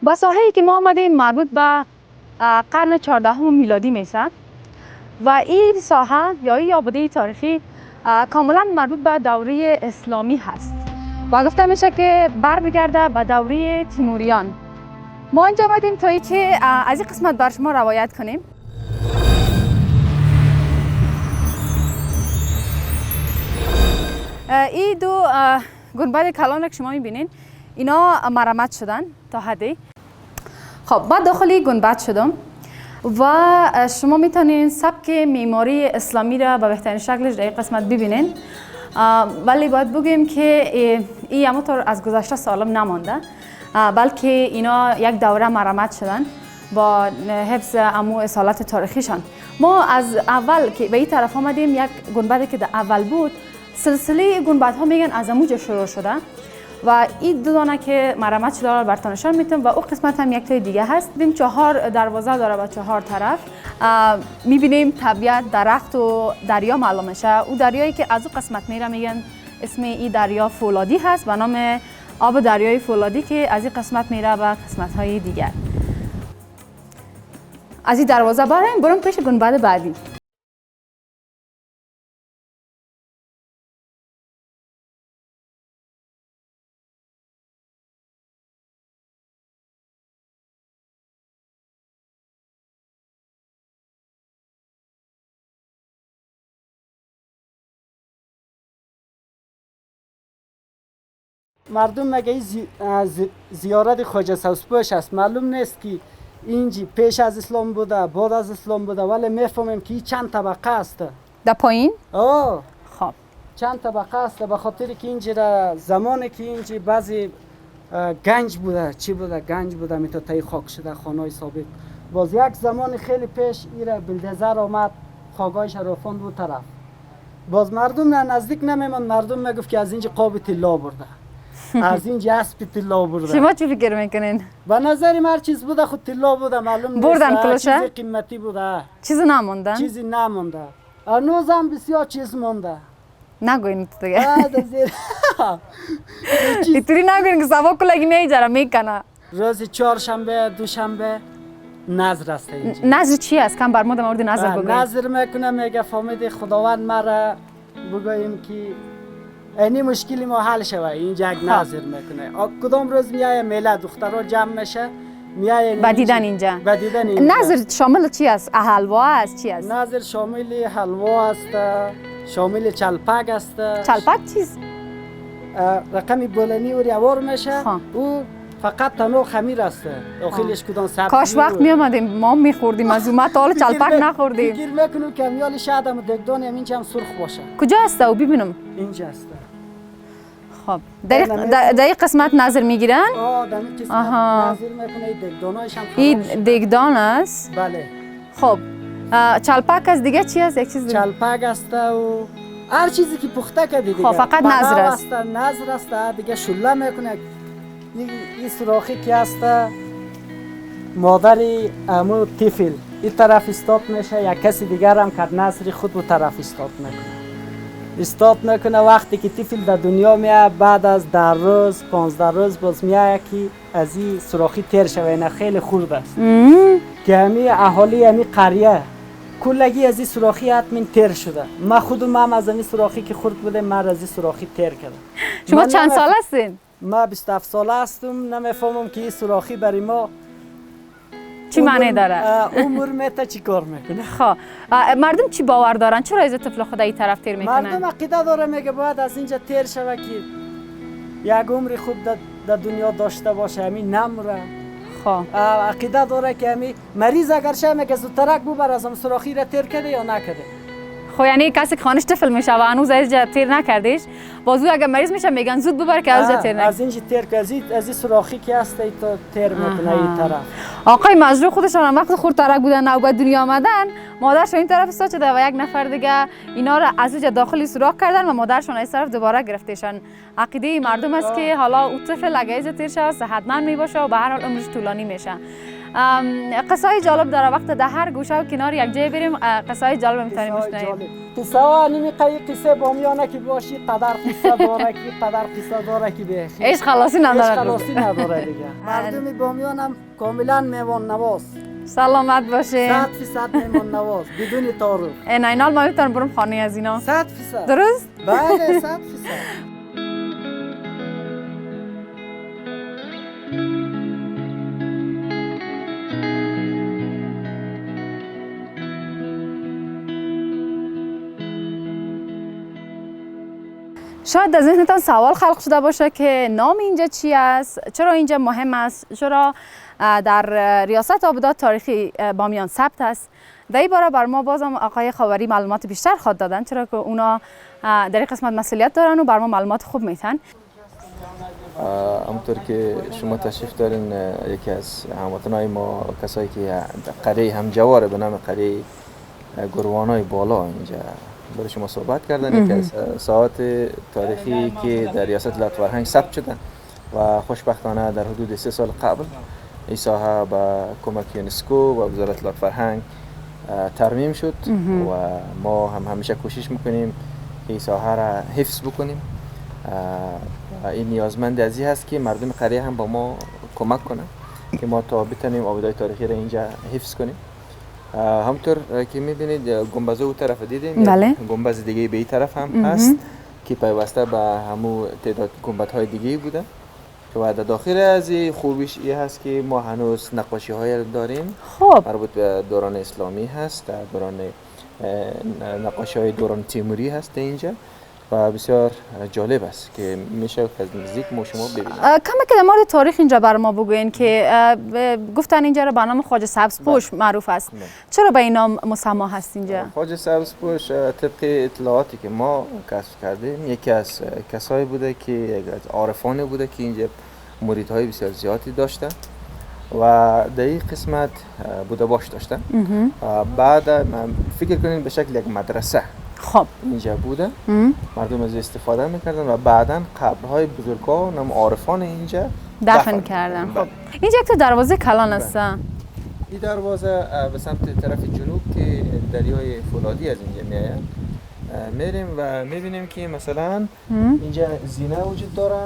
و ساحه‌ای که ما آمدیم مربوط به قرن 14 میلادی میشه و این ساحه یا این آباده تاریخی کاملا مربوط به دوره اسلامی هست و گفته میشه که برمیگرده به دوره تیموریان. ما اینجا آمدیم تا اینکه از این قسمت بر شما روایت کنیم. این دو گنبد کلان که شما میبینین اینا مرمت شدن تا حدی. خب بعد داخل گنبد شدم و شما میتونین سبک معماری اسلامی را به بهترین شکلش در این قسمت ببینین. ولی باید بگیم که این همونطور از گذشته سالم نمانده، بلکه اینا یک دوره مرمت شدن با حفظ امو اصالت تاریخیشان. ما از اول که به این طرف آمدیم، یک گنبدی که در اول بود، سلسله گنبدها میگن از اموجه شروع شده و این دو دانه که مرمت شده را براتون نشان میدم و اون قسمت هم یک تای دیگه هست. ببین 4 دروازه داره به 4 طرف. میبینیم طبیعت، درخت و دریا معلوم میشه. او دریایی که از اون قسمت میره میگن اسم این دریا فولادی هست، به نام آب دریای فولادی که از این قسمت میره به قسمت های دیگر. از این دروازه بریم پیش گنبد بعدی. مردم میگه زیارت خواجه سوسپوش است. معلوم نیست که اینجی پیش از اسلام بوده بعد از اسلام بوده، ولی میفهمیم که چند طبقه است. در پایین؟ خب چند طبقه است، به خاطر که اینجی را زمانی که اینجی بعضی گنج بوده، چی بوده، گنج بوده، میتونه تای خاک شده خانه‌های سابق. باز یک زمان خیلی پیش ایره بلدزر آمد خاکایش را رفاند دو طرف. باز مردم نزدیک نمیمون، مردم میگفت که از اینجا قاب طلا برده، از اینجا اسب طلا برده. شما چی فکر میکنین؟ به نظر من هر چیز بوده خود طلا بوده، معلوم نیست. بردن کلوشه؟ چیز قیمتی بوده. چیزی نمونده؟ چیزی نمونده. هنوز هم بسیار چیز مونده. نگوین تو دیگه. اینطوری نگوین که سوا کلگی میجره میکنه. روز چهارشنبه دوشنبه نظر است اینجا. نظر چی است؟ کم بر ما در مورد نظر بگوین. نظر میکنه، میگه فامید خداوند مرا بگوییم که اینی مشکلی ما حل شوه. اینجا یک نظر میکنه. کدام روز میایه میله دخترها جمع میشه میایه بدیدن اینجا. نظر شامل چی است؟ حلوا است چی است؟ نظر شامل حلوا است، شامل چلپک است. چلپک چیست؟ رقمی بولنی و ریوار میشه. او فقط تنها خمیر است. داخلش کدام سبزی. کاش وقت میامدیم ما میخوردیم از اومد تا حالا چلپک نخوردیم. فکر میکنم که میال شاید هم دگدان اینجا هم سرخ باشه. کجا است او ببینم؟ اینجا است. خب در این قسمت نظر میگیرن؟ در این قسمت نظر میکنه. دگدانایش هم این دگدان است؟ بله. خب چلپک از دیگه چی است؟ یک چیز چلپک است و هر چیزی که پخته کردی دیگه. خب فقط نظر است. نظر است دیگه. شله میکنه. این سوراخی که است مادر امو طفل این طرف استاد میشه، یک کسی دیگر هم که نظر خود به طرف استاد میکنه. وقتی که طفل در دنیا میاد بعد از 10 روز 15 روز باز میاد که از این سوراخی تیر شوه. اینا خیلی خورد است که همی اهالی همی قریه کلگی از این سوراخی حتما تیر شده. من خودم هم از این سوراخی که خورد بوده من از این سوراخی تیر کردم. شما چند سال هستین؟ ما 27 ساله هستم. نمیفهمم که این سوراخی برای ما چی معنی داره؟ عمر میته چی کار میکنه. خب مردم چی باور دارن؟ چرا از طفل خدا این طرف تیر میکنن؟ مردم عقیده داره، میگه باید از اینجا تیر شوه که یک عمر خوب در دنیا داشته باشه، همین نمره. خب عقیده داره که همین مریض اگر شه میگه زودترک ببر از هم سوراخی را تیر کرده یا نکرده. خب یعنی کسی که خانش طفل میشه و هنوز از اینجا تیر نکردیش، بازو اگر مریض میشه میگن زود ببر که از اینجا تیر نکنه. از اینجا تیر که از این سوراخی که هست تو تیر میکنه این طرف. آقای مجروح خودشان وقت خردترک بودن و به دنیا آمدن، مادرشون این طرف استاد شده و یک نفر دیگه اینا را از اینجا داخلی سوراخ کردن و مادرشون از طرف دوباره گرفتهشان. عقیده مردم است که حالا اون طفل اگه از تیر شه صحتمند میباشه و به هر حال عمرش طولانی میشه. قصه های جالب داره. وقت در هر گوشه و کنار یک جای بریم قصه های جالب میتونیم بشنویم. قصه ها نمی قصه بامیانه که باشی قدر قصه داره که قدر قصه داره که به هیچ خلاصی نداره. هیچ خلاصی نداره دیگه. مردم بامیان هم کاملا میوان نواز. سلامت باشه. 100% میوان نواز بدون تعارف. اینال ما میتونم برم خانه از اینا. 100%. درست؟ بله 100%. شاید در ذهنتان سوال خلق شده باشه که نام اینجا چی است؟ چرا اینجا مهم است؟ چرا در ریاست آبادات تاریخی بامیان ثبت است؟ در این باره بر ما بازم آقای خاوری معلومات بیشتر خواهد دادن، چرا که اونا در این قسمت مسئولیت دارن و بر ما معلومات خوب میتن. همونطور که شما تشریف دارین، یکی از هموطنای ما کسایی که قریه همجواره به نام قریه گروانای بالا اینجا برای شما صحبت کردن. یکی از ساعات تاریخی که در ریاست ولایت فرهنگ ثبت شدن و خوشبختانه در حدود 3 سال قبل این ساحه با کمک یونسکو و وزارت ولایت فرهنگ ترمیم شد و ما هم همیشه کوشش میکنیم که این ساحه را حفظ بکنیم. این نیازمند از این هست که مردم قریه هم با ما کمک کنن که ما تا بتونیم آبادهای تاریخی را اینجا حفظ کنیم. همطور که می‌بینید گنبز او طرف دیدیم، بله. گنبز دیگه به این طرف هم هست که پیوسته به همو تعداد گنبدهای دیگه بوده و در داخل از خوبیش این هست که ما هنوز نقاشی های داریم. خب مربوط به دوران اسلامی هست، در دوران نقاشی های دوران تیموری هست اینجا و بسیار جالب است که میشه از نزدیک ما شما ببینید. کمی که در مورد تاریخ اینجا بر ما بگوین که گفتن اینجا را به نام خواجه سبزپوش معروف است. چرا به این نام مسما هست اینجا؟ خواجه سبزپوش طبق اطلاعاتی که ما کسب کردیم یکی از کسایی بوده که یک از عارفانه بوده که اینجا مریدهای بسیار زیادی داشتن و در این قسمت بوده باش داشتن. بعد فکر کنین به شکل یک مدرسه خب اینجا بوده، مردم از استفاده میکردن و بعدا قبرهای بزرگا و عارفان اینجا دفن کردن. خب اینجا یک دروازه کلان است. این دروازه به سمت طرف جنوب که دریای فولادی از اینجا میآید میریم و میبینیم که مثلا اینجا زینه وجود داره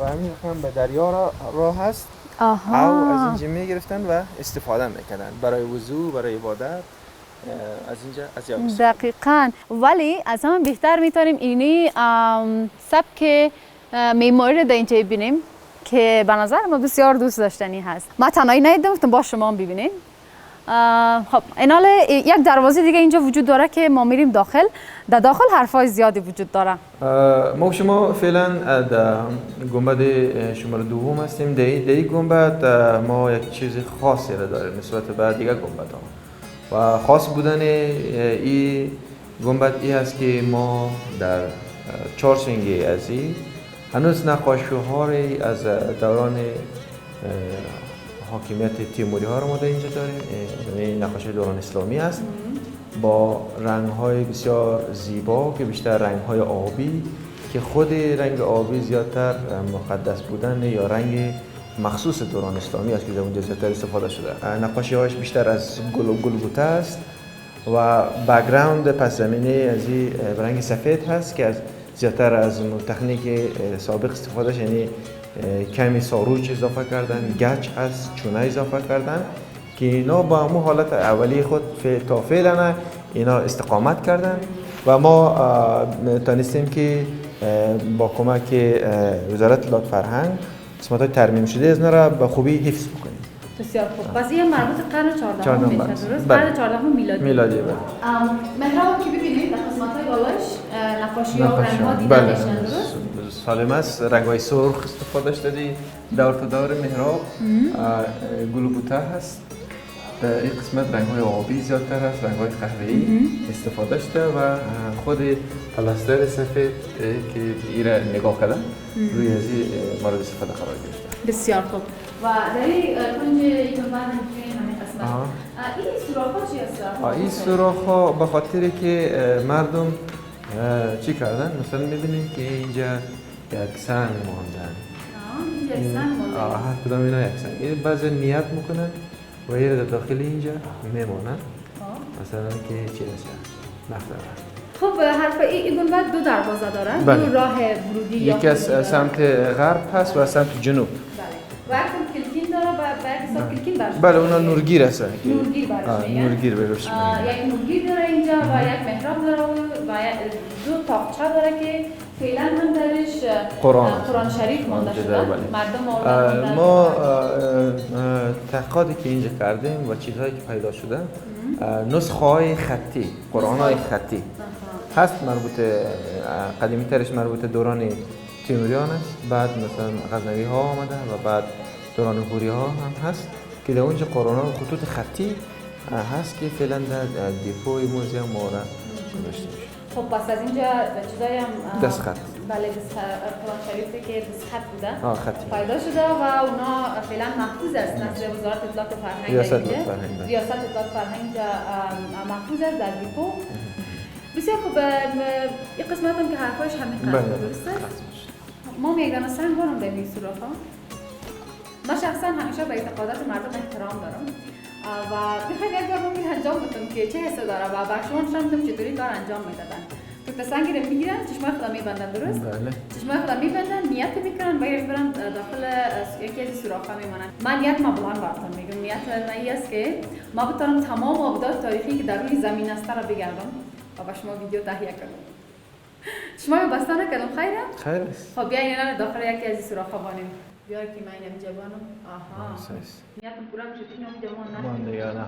و همین هم به دریا راه هست. او از اینجا میگرفتن و استفاده میکردن برای وضو، برای عبادت. از اینجا دقیقاً. ولی از همه بهتر میتونیم اینی سبک معماری رو در اینجا ببینیم که به نظر ما بسیار دوست داشتنی هست. ما تنهایی ندیدم، با شما هم ببینیم. خب اینال یک دروازه دیگه اینجا وجود داره که ما میریم داخل. در داخل حرفای زیادی وجود داره. ما شما فعلا در گنبد شماره دوم هستیم. در این گنبد ما یک چیز خاصی را داریم نسبت به دیگر گنبدها و خاص بودن این گنبد این هست که ما در 4 سنگی از این هنوز نقاشی‌هایی از دوران حاکمیت تیموری ها رو ما در اینجا داریم. یعنی نقاشی دوران اسلامی است با رنگ‌های بسیار زیبا که بیشتر رنگ‌های آبی که خود رنگ آبی زیادتر مقدس بودن یا رنگ مخصوص دوران اسلامی است که در اونجا زیادتر استفاده شده. نقاشی‌هاش بیشتر از گل بوته است و بک‌گراند پس زمینه از این رنگ سفید هست که از زیادتر از تکنیک سابق استفاده شده، یعنی کمی ساروج اضافه کردن، گچ هست، چونه اضافه کردن که اینا با همون حالت اولی خود تا فعلا اینا استقامت کردن و ما تانستیم که با کمک وزارت ولایت فرهنگ قسمت‌های ترمیم شده از اینا را به خوبی حفظ بکنیم. بسیار خوب. پس این مربوط قرن 14 میشه، درست؟ قرن 14 میلادی. بله. محراب که ببینید در قسمت‌های بالاش نقاشی‌ها و رنگ‌ها دیده میشن، درست؟ سالم است. رنگ‌های سرخ استفاده شده دور تا دور محراب. گلوبوته هست. در این قسمت رنگ‌های آبی زیادتر هست، رنگ‌های قهوه‌ای استفاده شده و خود پلاستر سفید که ایرا نگاه کردن روی از این مورد استفاده قرار گرفته. بسیار خوب. و در این کنج ایتون بعد همین قسمت این سوراخ‌ها چی هست؟ این سوراخ‌ها به خاطر که مردم چی کردن؟ مثلا می‌بینید که اینجا یک سنگ ماندن یک سنگ مونده. هر کدام اینا یک سنگ. این بعضی نیت میکنن و یه در داخل اینجا میمونن. مثلا که چی هست؟ مثلا خب حرف این گنبد دو دروازه داره. بله. دو راه ورودی. یکی از سمت غرب هست و سمت جنوب. بله. و یک کلکین داره و یک حساب کلکین برش. بله اونا نورگیر هستن. نورگیر برش میگن. نورگیر برش میگن. یک نورگیر داره اینجا و یک محراب داره و دو تاقچه داره که فعلا هم درش قرآن شریف مانده شده. مردم ما تحقیقاتی که اینجا کردیم و چیزهایی که پیدا شده نسخه های خطی، قرآن های خطی هست. مربوط قدیمی ترش مربوط دوران تیموریان است، بعد مثلا غزنوی ها آمده و بعد دوران هوری ها هم هست که در اونجا قرآن ها خطوط خطی هست که فعلا در دیپوی موزیم ما را گذاشته میشه. خب پس از اینجا چیزایی هم دست خط. بله قرآن شریفی که دست خط بوده خطی پیدا شده و اونا فعلا محفوظ است نزد وزارت اطلاعات و فرهنگ. ریاست اطلاعات و فرهنگ محفوظ است در دیپو. بسیار خوب. این قسمت هم که حرفایش همین قدر درسته؟ ما یک دانه سنگ بارم در این سوراخ ها. من شخصا همیشه به اعتقادات مردم احترام دارم و بخواید یک بار ممکن انجام بدم که چه حسه داره و بر شما نشان بدم چطوری کار انجام میدادن. تو سنگی رو میگیرن، چشمای خدا میبندن، درست؟ بله. چشمای خدا میبندن، نیت میکنن و میبرن داخل یکی از سوراخ‌ها میمونن. من نیت ما بلند براتون میگم. نیت من این است که ما بتونم تمام آبادات تاریخی که در روی زمین است را بگردم و با شما ویدیو تهیه کنم. چشمای بسته نکردم خیره؟ خیر است. خب بیاین اینا داخل یکی از سوراخ‌ها بانیم. بیار که من اینجا بانم. آها. نیتم پورا میشه که اینجا بانم. من دیگه نه.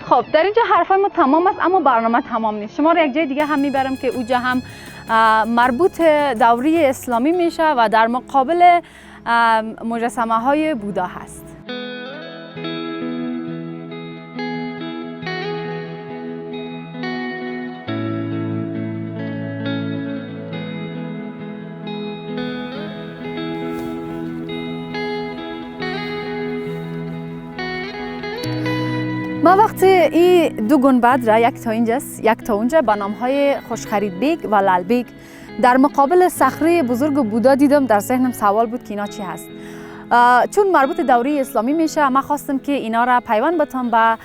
خب در اینجا حرفای ما تمام است اما برنامه تمام نیست. شما رو یک جای دیگه هم میبرم که اونجا هم مربوط دوره اسلامی میشه و در مقابل مجسمه های بودا هست. ما وقتی این دو گنبد را یک تا اینجاست یک تا اونجا با نام‌های خوشخرید بیگ و لال بیگ در مقابل صخره بزرگ بودا دیدم، در ذهنم سوال بود که اینا چی هست. چون مربوط دوره اسلامی میشه ما خواستم که اینا را پیوند بتم به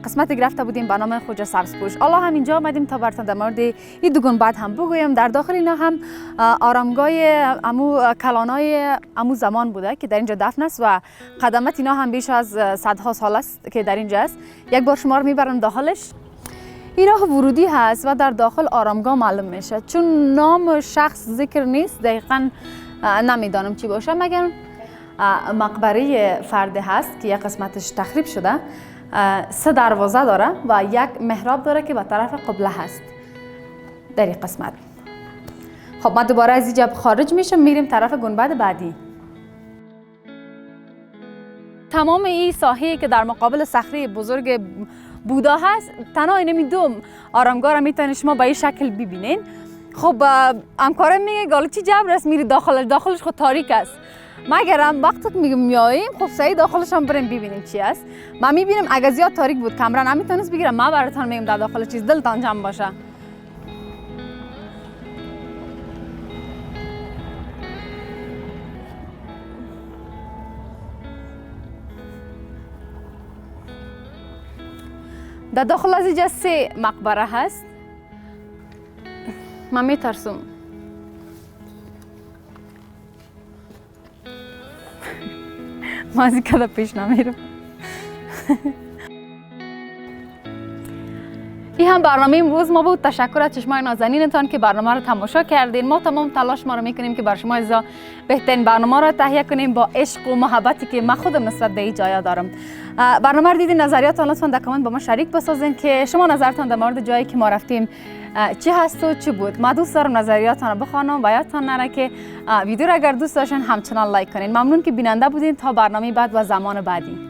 قسمت گرفته بودیم به نام خواجه سبزپوش. الله هم اینجا آمدیم تا براتون در مورد این دو گنبد هم بگویم. در داخل اینا هم آرامگاه امو کلانای امو زمان بوده که در اینجا دفن است و قدمت اینا هم بیش از صدها سال است که در اینجا است. یک بار شما رو میبرم داخلش. این راه ورودی هست و در داخل آرامگاه معلوم میشه. چون نام شخص ذکر نیست دقیقاً نمیدانم چی باشه مگر مقبره فرد هست که یک قسمتش تخریب شده. 3 دروازه داره و یک محراب داره که به طرف قبله هست در این قسمت. خب ما دوباره از اینجا خارج میشم میریم طرف گنبد بعدی. تمام این ساحه که در مقابل صخره بزرگ بودا هست تنها اینمی دو آرامگاه را میتونید شما به این شکل ببینین. خب همکارم میگه گاله چی جبر است میری داخلش خود تاریک است. مگرم وقتی که میگم میاییم خب سعی داخلش هم بریم ببینیم چی است. من میبینم اگه زیاد تاریک بود کامرا نمیتونست بگیرم. من براتون میگم در داخل چیز دلتان جمع باشه. در داخل از اینجا 3 مقبره هست. من میترسم. ما از این کده پیش نمیرم. این هم برنامه امروز ما بود. تشکر از چشمای نازنینتان که برنامه رو تماشا کردین. ما تمام تلاش ما رو میکنیم که بر شما عزیزا بهترین برنامه رو تهیه کنیم با عشق و محبتی که من خودم نسبت به این جایا دارم. برنامه رو دیدین، نظریاتتان لطفا در کامنت با ما شریک بسازین که شما نظرتان در مورد جایی که ما رفتیم چی هست و چی بود. من دوست دارم نظریاتتان رو بخوانم و یادتان نره که ویدیو را اگر دوست داشتین همچنان لایک کنین. ممنون که بیننده بودین. تا برنامه بعد و زمان بعدی.